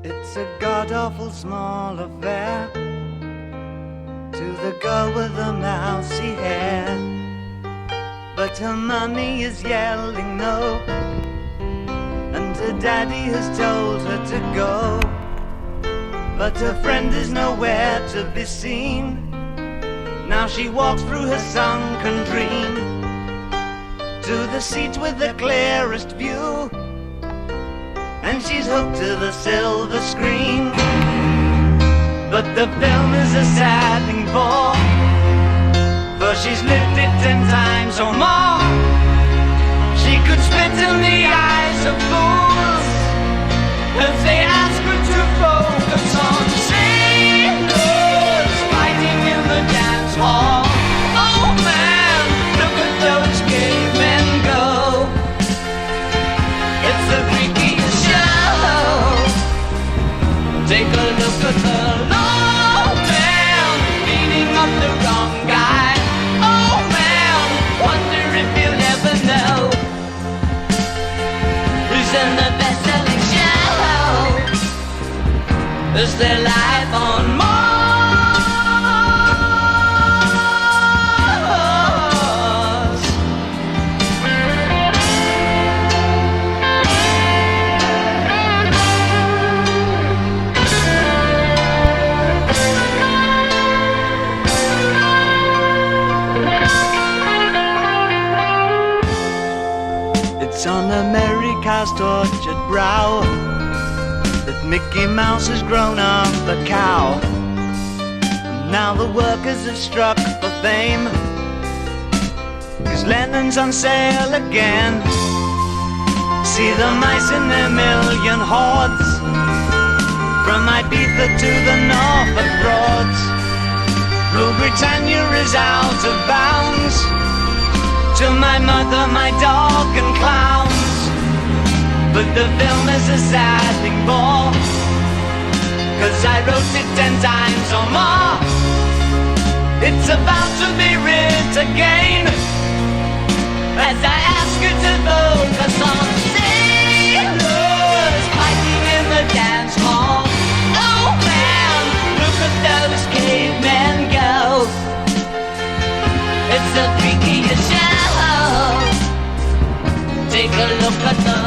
It's a god-awful small affair to the girl with the mousy hair, but her mummy is yelling no, and her daddy has told her to go. But her friend is nowhere to be seen. Now she walks through her sunken dream to the seat with the clearest view, and she's hooked to the silver screen. But the film is a sad thing for she's lived it 10 times or more. She could spit in the eyes of fools if they ask her to focus on sailors fighting in the dance hall. Oh man, look at those cavemen go. It's the freakiest show. Take a look at the low man beating up the wrong guy. Oh man, wonder if you'll ever know who's in the best-selling show. Is there life on Mars? It's on America's tortured brow that Mickey Mouse has grown up a cow. And now the workers have struck for fame, 'cause Lennon's on sale again. See the mice in their million hordes, from Ibiza to the Norfolk Broads. Rule Britannia is out of bounds, to my mother, my dog and clowns. But the film is a sad thing more, 'cause I wrote it 10 times or more. It's about to be writ again, as I ask you to focus on sailors fighting in the dance hall. Oh man, look at those cavemen go. It's the freakiest show. Take a look at the